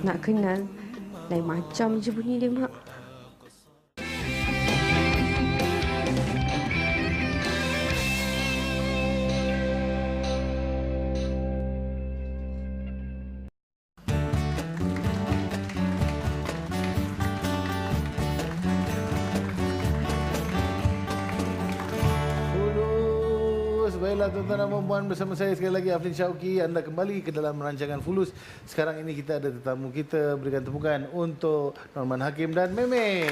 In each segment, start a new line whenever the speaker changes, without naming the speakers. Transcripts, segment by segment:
Nak kenal, lain macam je bunyi dia, Mak.
Baiklah tuan-tuan dan puan bersama saya sekali lagi Aflin Syauqi. Anda kembali ke dalam rancangan Fulus. Sekarang ini kita ada tetamu kita. Berikan tepukan untuk Norman Hakim dan Meme.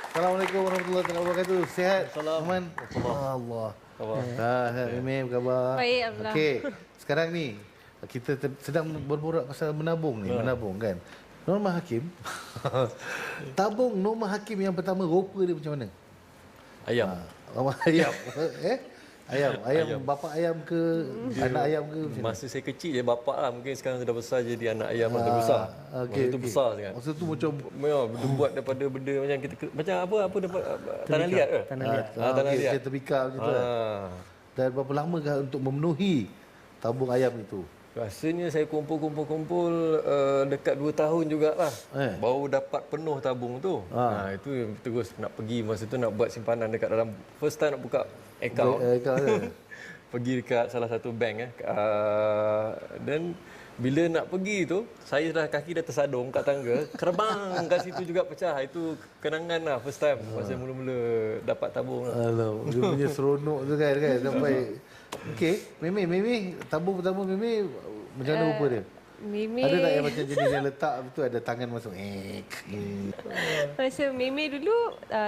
Assalamualaikum warahmatullahi wabarakatuh. Sihat? Norman? Allah. Sihat Meme, apa khabar?
Baik, alhamdulillah.
Okey. Sekarang ni kita sedang berborak pasal menabung ni, menabung kan. Norman Hakim. Tabung Norman Hakim yang pertama rupa dia macam mana?
Ayam.
Ayam. Ayam. Bapa ayam ke anak ayam ke?
Masa saya kecil je bapak lah. Mungkin sekarang sudah besar jadi anak ayam yang terbesar.
Okay,
Masa tu besar sangat.
Masa tu macam
Dia buat daripada benda macam kita macam apa dapat tanah liat ke?
Tanah liat.
Tanah liat.
Kita terbika macam tu kan. Dan berapa lama kah untuk memenuhi tabung ayam itu?
Rasanya saya kumpul dekat 2 tahun jugalah. Baru dapat penuh tabung tu. Itu terus nak pergi masa tu nak buat simpanan dekat dalam first time nak buka account. Pergi dekat salah satu bank dan bila nak pergi tu saya dah kaki dah tersadung kat tangga, kerbang kat situ juga pecah. Itu kenangan lah first time masa mula-mula dapat tabung lah.
Alah, dia punya seronok tu kan sampai okey, Meme, tabung pertama Meme macam mana rupa dia?
Meme.
Ada tak yang macam jenis yang letak betul ada tangan masuk
Masa Meme dulu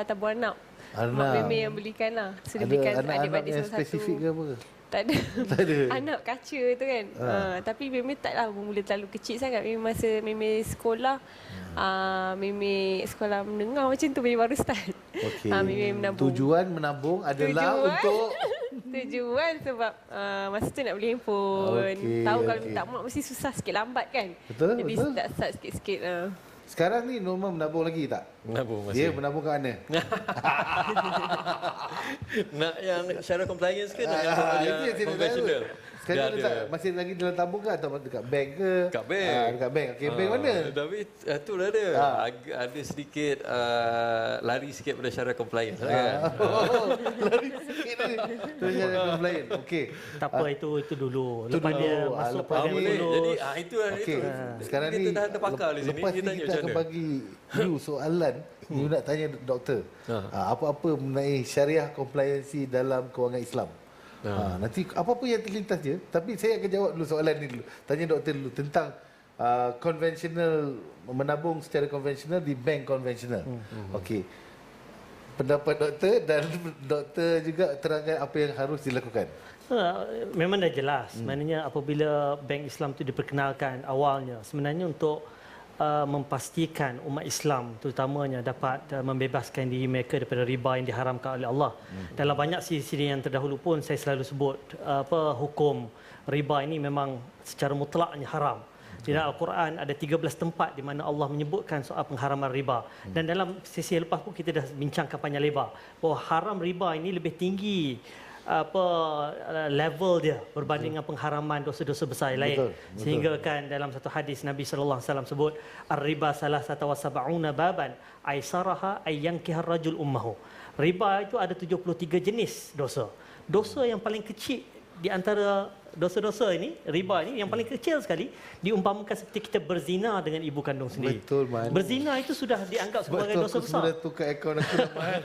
tabung anak. Mak Meme yang belikan lah. So, dia belikan
anak-anak
adik-adik
yang
salah
spesifik
satu.
ke apa?
Tak ada.
Tak ada.
Anak kaca tu kan. Tapi Meme taklah mula terlalu kecil sangat. Meme masa Meme sekolah, Meme sekolah menengah macam tu Meme baru start.
Okey.
Meme menabung.
Tujuan menabung adalah untuk
Tujuan sebab masa tu nak beli handphone.
Okey,
Tahu kalau
okey.
minta mak mesti susah sikit, lambat kan.
Betul,
Jadi
betul.
start sikit-sikit.
sekarang ni Norman menabung lagi tak?
Menabung
Dia
masih.
menabung kat mana?
Nak yang syarat compliance ke nak yang
Itu yang saya nak tahu.
conventional?
Sekarang
Dia
letak, masih lagi dalam tabung ke atau dekat bank ke?
Dekat bank.
Dekat bank. Okey, bank mana?
Tapi itulah dia. Ada sedikit lari sikit pada syarat compliance kan.
Lari sikit ni. Tu cara compliant. Okey.
Tak apa, itu dulu.
Itu
Lepas
dulu.
dia masuk
Lepas
program
ni-
Boleh.
lulus.
Jadi itu lah
Okey.
itu.
Sekarang
kita
ni
dah terpakar di sini.
lepas
Kita
ni
tanya
kita
macam
akan
mana.
bagi you soalan. You nak tanya doktor. Apa-apa mengenai syariah compliancy dalam kewangan Islam. Nanti apa-apa yang terlintas je. Tapi saya akan jawab dulu soalan ni dulu. Tanya doktor dulu tentang konvensional, menabung secara konvensional di bank konvensional. Okey. Pendapat doktor dan doktor juga terangkan apa yang harus dilakukan.
Memang dah jelas. Maknanya apabila bank Islam itu diperkenalkan awalnya, sebenarnya untuk memastikan umat Islam terutamanya dapat membebaskan diri mereka daripada riba yang diharamkan oleh Allah. Dalam banyak siri-siri yang terdahulu pun saya selalu sebut hukum riba ini memang secara mutlaknya haram. Di dalam Al-Quran ada 13 tempat di mana Allah menyebutkan soal pengharaman riba. Dan dalam sesi lepas pun kita dah bincangkan panjang lebar bahawa haram riba ini lebih tinggi level dia berbanding dengan pengharaman dosa-dosa besar yang lain.
Betul.
Sehingga kan dalam satu hadis Nabi sallallahu alaihi wasallam sebut ar-riba salasata wa sab'una baban aisaraha ay yankiha ar-rajul ummahu. Riba itu ada 73 jenis dosa. Dosa yang paling kecil di antara dosa-dosa ini, riba ini yang paling kecil sekali diumpamakan seperti kita berzina dengan ibu kandung sendiri.
Betul, Man.
Berzina itu sudah dianggap sebagai dosa besar.
Sudah tukar akaun aku Man.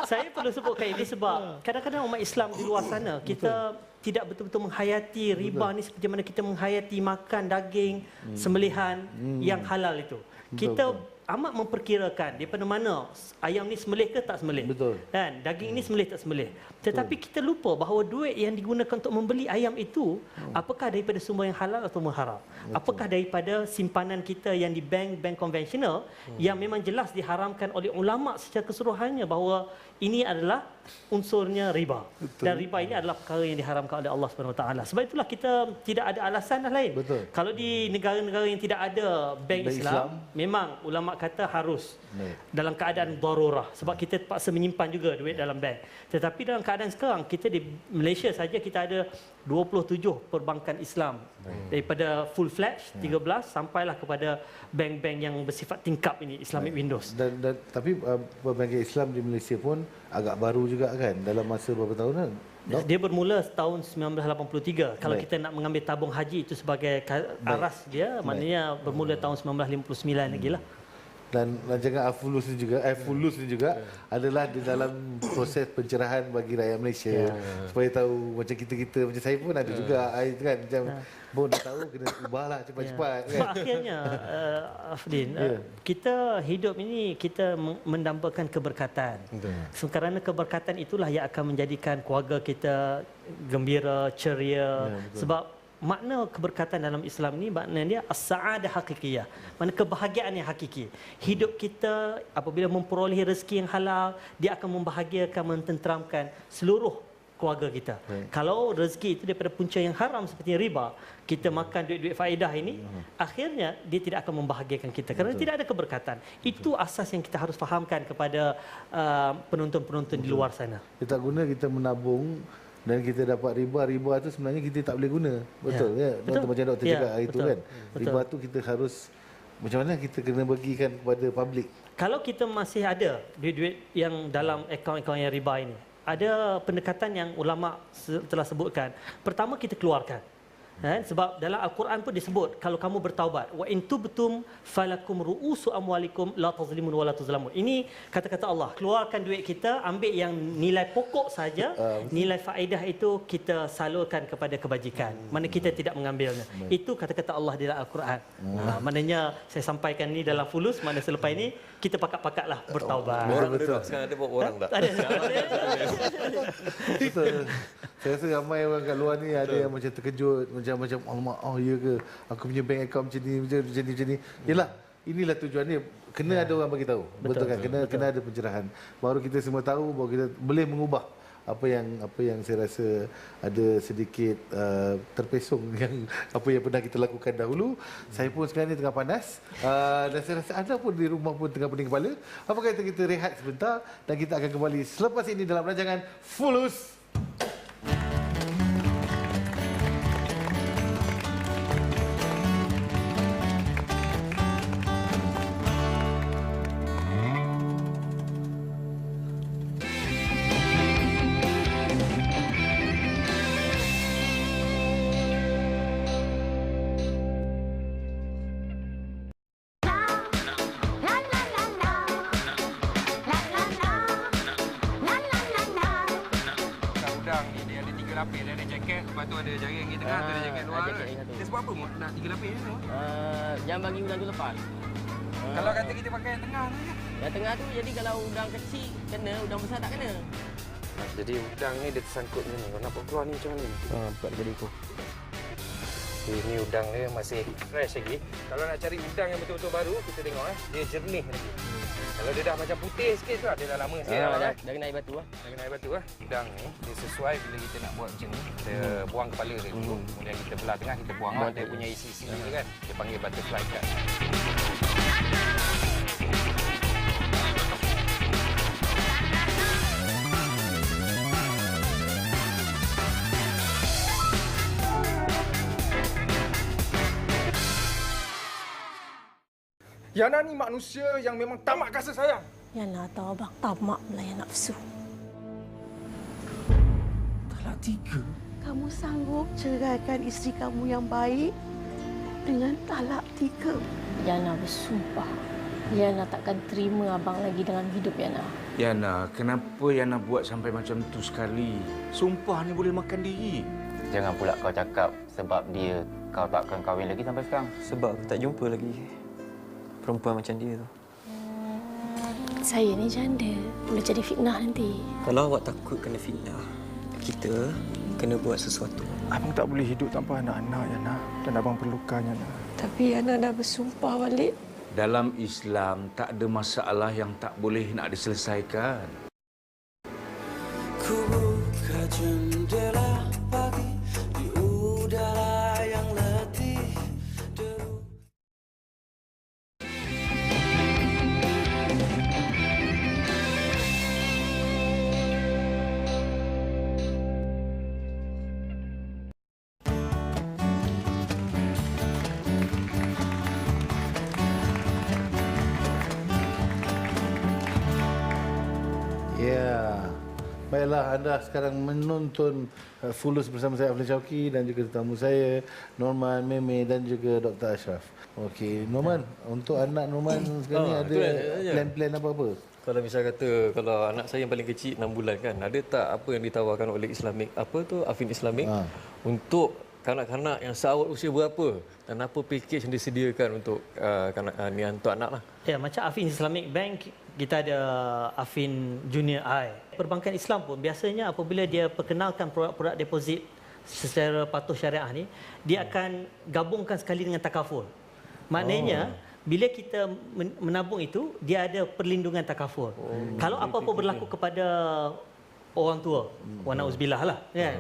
Saya perlu sebutkan ini sebab kadang-kadang umat Islam di luar sana kita tidak betul-betul menghayati riba ni seperti mana kita menghayati makan daging sembelihan yang halal itu. Kita amat memperkirakan daripada mana ayam ni sembelih ke tak sembelih.
Betul.
Dan daging ni sembelih tak sembelih. Tetapi kita lupa bahawa duit yang digunakan untuk membeli ayam itu apakah daripada sumber yang halal atau haram. Apakah daripada simpanan kita yang di bank konvensional yang memang jelas diharamkan oleh ulama secara keseluruhannya bahawa ini adalah unsurnya riba.
Betul.
Dan riba ini adalah perkara yang diharamkan oleh Allah Subhanahu Wa Taala. Sebab itulah kita tidak ada alasan dah lain.
Betul.
Kalau di negara-negara yang tidak ada bank
Bank
Islam,
Islam,
memang ulama kata harus
Baik.
dalam keadaan darurah sebab kita terpaksa menyimpan juga duit dalam bank. Tetapi dalam keadaan sekarang kita di Malaysia saja kita ada 27 perbankan Islam. Daripada full fledged 13 sampailah kepada bank-bank yang bersifat tingkap ini, Islamic Windows.
Tapi perbankan Islam di Malaysia pun agak baru juga kan dalam masa beberapa tahun kan.
Dia bermula tahun 1983. Kalau kita nak mengambil tabung haji itu sebagai aras dia, maknanya bermula tahun 1959 lagi lah.
Dan rancangan Fulus ni juga adalah di dalam proses pencerahan bagi rakyat Malaysia supaya tahu macam kita macam saya pun ada juga kan macam pun dah tahu kena ubahlah cepat-cepat kan.
Akhirnya Afdin, kita hidup ini kita mendambakan keberkatan. So, kerana keberkatan itulah yang akan menjadikan keluarga kita gembira, ceria. Sebab makna keberkatan dalam Islam ni maknanya as-sa'adah hakikiyah. Makna kebahagiaan yang hakiki. Hidup kita apabila memperoleh rezeki yang halal, dia akan membahagiakan, mententeramkan seluruh keluarga kita. Kalau rezeki itu daripada punca yang haram seperti riba, kita makan duit-duit faedah ini, akhirnya dia tidak akan membahagiakan kita kerana tidak ada keberkatan. Itu asas yang kita harus fahamkan kepada penonton-penonton di luar sana.
Kita guna kita menabung dan kita dapat riba tu sebenarnya kita tak boleh guna. Betul ya? Betul. Macam doktor cakap hari tu kan. Riba tu kita harus macam mana kita kena bagikan kepada publik.
Kalau kita masih ada duit-duit yang dalam akaun-akaun yang riba ini, ada pendekatan yang ulama telah sebutkan. Pertama kita keluarkan. Sebab dalam Al-Quran pun disebut kalau kamu bertaubat wa in tubtum falakum ru'usu amwalikum la tazlimun wa la tuzlamun. Ini kata-kata Allah. Keluarkan duit kita, ambil yang nilai pokok saja, nilai faedah itu kita salurkan kepada kebajikan. Mana kita tidak mengambilnya. Itu kata-kata Allah di dalam Al-Quran. Maknanya saya sampaikan ini dalam Fulus, mana selepas ini kita pakat-pakatlah bertaubat.
Orang ada sekarang ada buat orang tak?
Ada.
Betul. Saya rasa ramai orang kat luar ni ada yang macam terkejut, macam alamak, oh ya ke aku punya bank account macam ni. Yalah, inilah tujuan dia. Kena ada orang bagi tahu. Betul kan? Kena ada pencerahan. Baru kita semua tahu, baru kita boleh mengubah apa yang saya rasa ada sedikit terpesong yang apa yang pernah kita lakukan dahulu. Saya pun sekarang ni tengah panas dan saya rasa anda pun di rumah pun tengah pening kepala. Apa kata kita rehat sebentar dan kita akan kembali selepas ini dalam rancangan Fulus.
lapis, dia ada jaket, lepas tu ada jaring di tengah, tu ada jaket luar. Dia sebab apa nak 3 lapis ni?
Jangan bagi udang tu lepas.
Kalau kata kita pakai yang tengah tu je.
Yang tengah tu jadi kalau udang kecil kena, udang besar tak kena.
Jadi udang ni dia tersangkut macam ni. Kalau nak keluar ni macam mana?
Buat daripada ikut.
Ini udang dia masih fresh lagi. Kalau nak cari udang yang betul-betul baru, kita tengok dia jernih lagi. Kalau dia dah macam putih sikit tu, dia dah lama sikit.
Dah kena air batu lah.
Dah kena air batu lah. Udang ni, dia sesuai bila kita nak buat macam ni. Kita buang kepala dia dulu. Kemudian kita belah tengah, kita buang lah. Dia punya isi-isi dia kan. Dia panggil butterfly cut. Yana ni manusia yang memang tamak kasih sayang.
Yana tahu abang tamak melayan nafsu.
Talak 3?
Kamu sanggup ceraikan isteri kamu yang baik dengan talak 3? Yana bersumpah. Yana takkan terima abang lagi dengan hidup Yana.
Yana, kenapa Yana buat sampai macam tu sekali? Sumpah ni boleh makan diri.
Jangan pula kau cakap sebab dia kau takkan kahwin lagi sampai sekarang.
Sebab aku tak jumpa lagi perempuan macam dia tu.
Saya ni janda. Boleh jadi fitnah nanti.
Kalau awak takut kena fitnah, kita kena buat sesuatu.
Abang tak boleh hidup tanpa anak-anak, Yana. Dan abang perlukan, Yana.
Tapi Yana dah bersumpah balik.
Dalam Islam tak ada masalah yang tak boleh nak diselesaikan.
Ku buka jendela pagi di udara yang letih.
Baiklah, anda sekarang menonton Fulus bersama saya Aflan Syauqi dan juga tetamu saya Norman, Meme dan juga Dr. Ashraf. Okey, Norman, untuk anak Norman sekarang ni ada plan-plan apa-apa?
Kalau misal kata, kalau anak saya yang paling kecil 6 bulan kan, ada tak apa yang ditawarkan oleh Islamic, Afin Islamic untuk kanak-kanak yang seawal usia berapa dan apa pakej yang disediakan untuk untuk anak lah?
Ya, macam Afin Islamic Bank, kita ada Afin Junior I. Perbankan Islam pun biasanya apabila dia perkenalkan produk-produk deposit secara patuh syariah ni, dia akan gabungkan sekali dengan takaful. Maknanya bila kita menabung itu, dia ada perlindungan takaful. Kalau apa-apa berlaku kepada orang tua, wa na'uzubillah lah kan.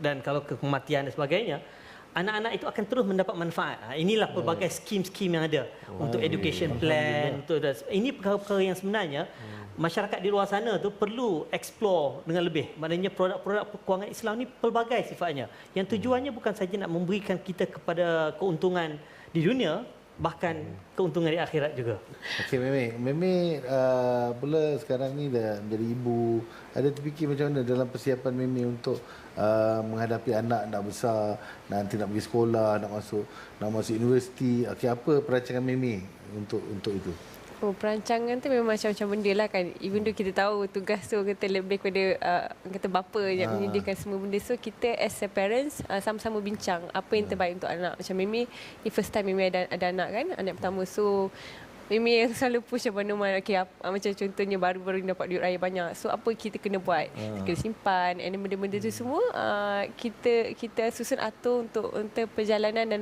Dan kalau kematian dan sebagainya, anak-anak itu akan terus mendapat manfaat. Inilah pelbagai skim-skim yang ada untuk education plan, untuk ini perkara-perkara yang sebenarnya masyarakat di luar sana tu perlu explore dengan lebih. Maknanya produk-produk kewangan Islam ni pelbagai sifatnya. Yang tujuannya bukan saja nak memberikan kita kepada keuntungan di dunia, bahkan keuntungan di akhirat juga.
Okey, Meme pula sekarang ni dah menjadi ibu. Ada terfikir macam mana dalam persiapan Meme untuk menghadapi anak nak besar, nanti nak pergi sekolah, nak masuk universiti. Okey, apa perancangan Meme untuk itu?
Perancangan tu memang macam-macam benda lah kan. Even though kita tahu tugas tu kita lebih kepada kata bapa yang menyediakan semua benda. So kita as a parents sama-sama bincang apa yang terbaik untuk anak. Macam Mimi, ni first time Mimi ada anak kan, anak pertama. So Mimi yang selalu push Abang Norman, okay, macam contohnya baru-baru ni dapat duit raya banyak. So apa kita kena buat? Kita kena simpan, and benda-benda tu semua kita susun atur untuk perjalanan dan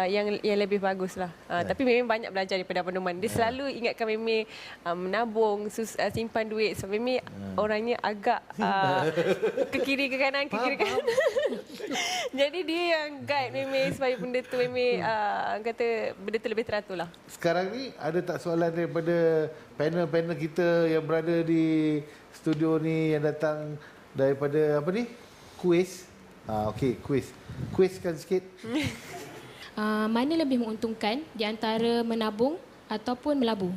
yang lebih bagus lah. Tapi Mimi banyak belajar daripada Abang Norman. Dia selalu ingatkan Mimi menabung, simpan duit. So Mimi orangnya agak ke kiri ke kanan, ke kiri ke kanan. Jadi dia yang guide Mimi supaya benda tu Mimi kata benda tu lebih teratur lah.
Sekarang ni ada tak soalan daripada panel-panel kita yang berada di studio ni yang datang daripada apa ni? Kuis. Okey, kuis. Kuiskan sikit.
Mana lebih menguntungkan di antara menabung ataupun melabur?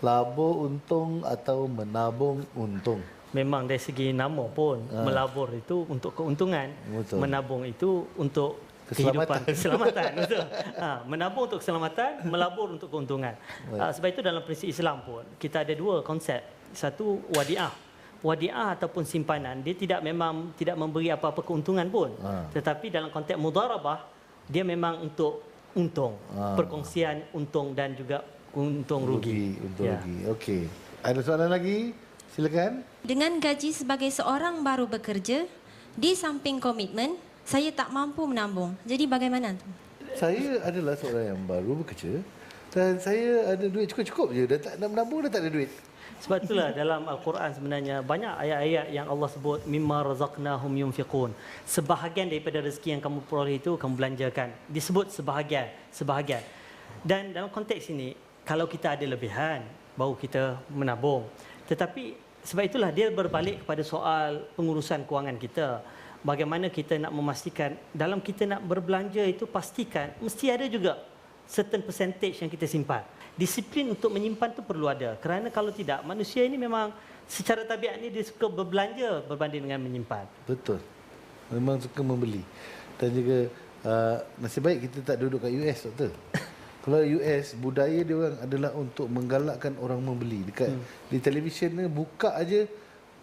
Labur untung atau menabung untung?
Memang dari segi nama pun, melabur itu untuk keuntungan, menabung itu untuk keselamatan. Betul. Menabung untuk keselamatan, melabur untuk keuntungan. Sebab itu dalam prinsip Islam pun kita ada dua konsep. Satu wadiah. Wadiah ataupun simpanan, dia tidak memberi apa-apa keuntungan pun. Tetapi dalam konteks mudharabah, dia memang untuk untung, perkongsian untung dan juga untung rugi.
Rugi. Okey. Ada soalan lagi? Silakan.
Dengan gaji sebagai seorang baru bekerja, di samping komitmen, saya tak mampu menabung. Jadi bagaimana tu?
Saya adalah seorang yang baru bekerja dan saya ada duit cukup-cukup je. Dah tak nak menabung, dah tak ada duit.
Sebab itulah dalam Al-Quran sebenarnya banyak ayat-ayat yang Allah sebut mimma razaqnahum yunfiqun. Sebahagian daripada rezeki yang kamu peroleh itu kamu belanjakan. Disebut sebahagian. Dan dalam konteks ini, kalau kita ada lebihan, baru kita menabung. Tetapi sebab itulah dia berbalik kepada soal pengurusan kewangan kita. Bagaimana kita nak memastikan dalam kita nak berbelanja itu, pastikan mesti ada juga certain percentage yang kita simpan. Disiplin untuk menyimpan tu perlu ada. Kerana kalau tidak, manusia ini memang secara tabiatnya dia suka berbelanja berbanding dengan menyimpan.
Betul. Memang suka membeli. Dan juga nasib baik kita tak duduk kat US, Doktor. Kalau US, budaya dia orang adalah untuk menggalakkan orang membeli. Dekat di televisyen ni buka aja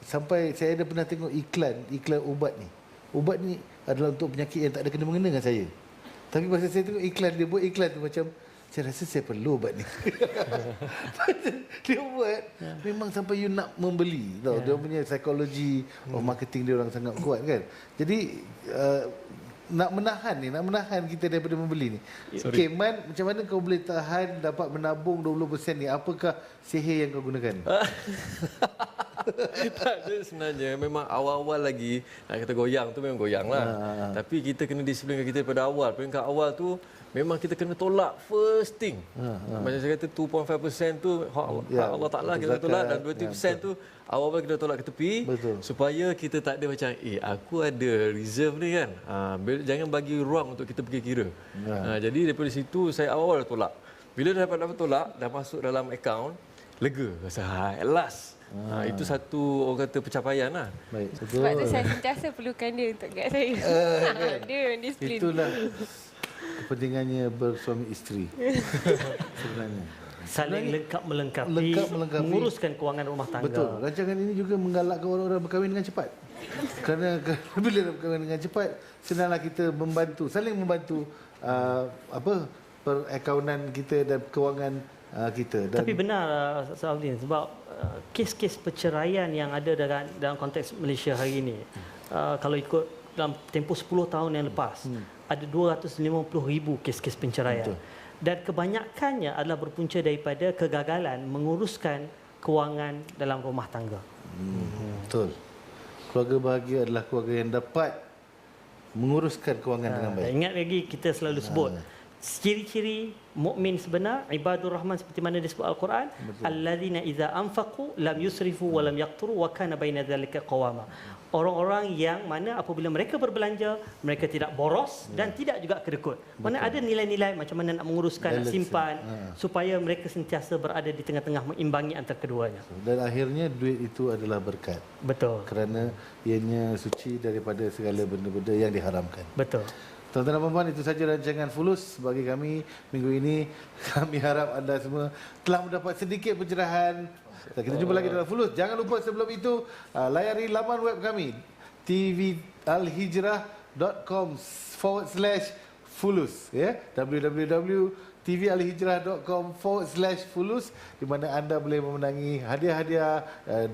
sampai saya ada pernah tengok iklan ubat ni. Ubat ni adalah untuk penyakit yang tak ada kena-mengena dengan saya. Tapi pasal saya tengok iklan, dia buat iklan tu macam saya rasa saya perlu ubat ni. Dia buat memang sampai you nak membeli. Dia punya psikologi of marketing dia orang sangat kuat kan. Jadi nak menahan kita daripada membeli ni. Okey, Man, macam mana kau boleh tahan dapat menabung 20% ni? Apakah sihir yang kau gunakan?
Tak ada sebenarnya. Memang awal-awal lagi nak kata goyang tu memang goyang lah. Tapi kita kena disiplinkan kita daripada awal. Peringkat awal tu memang kita kena tolak first thing. Macam saya kata 2.5% tu Allah Ta'ala kita tolak, dan 20% tu awal-awal kita tolak ke tepi. Supaya kita tak ada macam aku ada reserve ni kan. Jangan bagi ruang untuk kita pergi kira. Jadi daripada situ saya awal-awal tolak. Bila dah dapat tolak, dah masuk dalam akaun, lega. Rasa at last Itu satu orang kata pencapaian lah.
Baik,
Sebab tu saya sentiasa perlukan dia untuk guide saya. Dia disiplin.
Itulah kepentingannya bersuami isteri. Sebenarnya.
Saling lengkap melengkapi, menguruskan kewangan rumah tangga.
Betul. Rancangan ini juga menggalakkan orang-orang berkahwin dengan cepat. Kerana bila berkahwin dengan cepat, senanglah kita membantu, saling membantu perakaunan kita dan kewangan kita. Dan
tapi benar Saudin, sebab kes-kes perceraian yang ada dalam konteks Malaysia hari ini, kalau ikut dalam tempoh 10 tahun yang lepas, ada 250,000 kes-kes penceraian. Betul. Dan kebanyakannya adalah berpunca daripada kegagalan menguruskan kewangan dalam rumah tangga.
Betul. Keluarga bahagia adalah keluarga yang dapat menguruskan kewangan dengan baik.
Ingat lagi kita selalu sebut ciri-ciri mukmin sebenar, ibadur rahman seperti mana disebut Al-Quran, alladzina idza anfaqu lam yusrifu wa lam yaqturu wa kana baina dzalika qawama. Orang-orang yang mana apabila mereka berbelanja, mereka tidak boros dan tidak juga kedekut. Mana ada nilai-nilai macam mana nak menguruskan, nak simpan, supaya mereka sentiasa berada di tengah-tengah mengimbangi antara keduanya.
Dan akhirnya duit itu adalah berkat.
Betul.
Kerana ianya suci daripada segala benda-benda yang diharamkan.
Betul.
Tuan-tuan dan puan-puan, itu saja rancangan Fulus bagi kami minggu ini. Kami harap anda semua telah mendapat sedikit pencerahan. Kita jumpa lagi dalam Fulus. Jangan lupa sebelum itu layari laman web kami tvalhijrah.com/fulus ya, www.tvalhijrah.com/fulus, di mana anda boleh memenangi hadiah-hadiah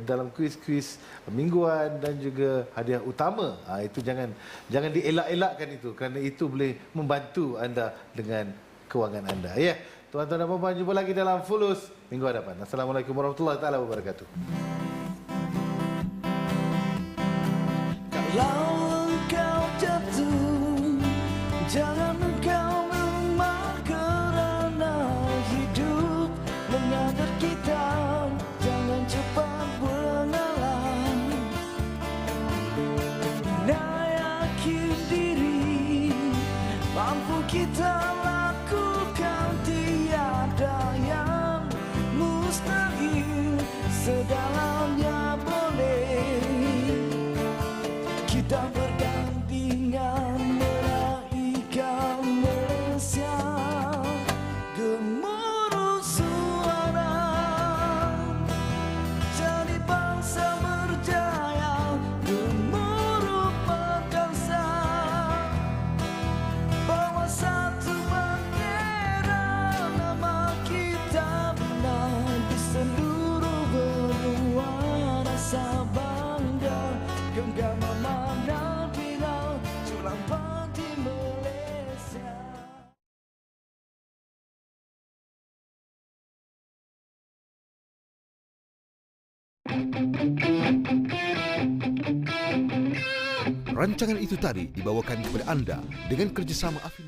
dalam kuis-kuis mingguan dan juga hadiah utama. Itu jangan dielak-elakkan itu, kerana itu boleh membantu anda dengan kewangan anda ya. Tuan-tuan dan puan-puan, jumpa lagi dalam Fulus minggu hadapan. Assalamualaikum warahmatullahi taala wabarakatuh.
Kalau engkau jatuh, jangan engkau lemah, kerana hidup mengajar kita jangan cepat mengalah. Nah, yakin diri mampu kita lakukan, tiada yang mustahil, sedalamnya boleh. Kita bergandingan meraihkan Malaysia, gemuruh suara, jadi bangsa berjaya, gemuruh perkasa, bawa satu bendera, nama kita benar di seluruh benua, rasa bangga genggam memanah bila culang padi Malaysia.
Rancangan itu tadi dibawakan kepada anda dengan kerjasama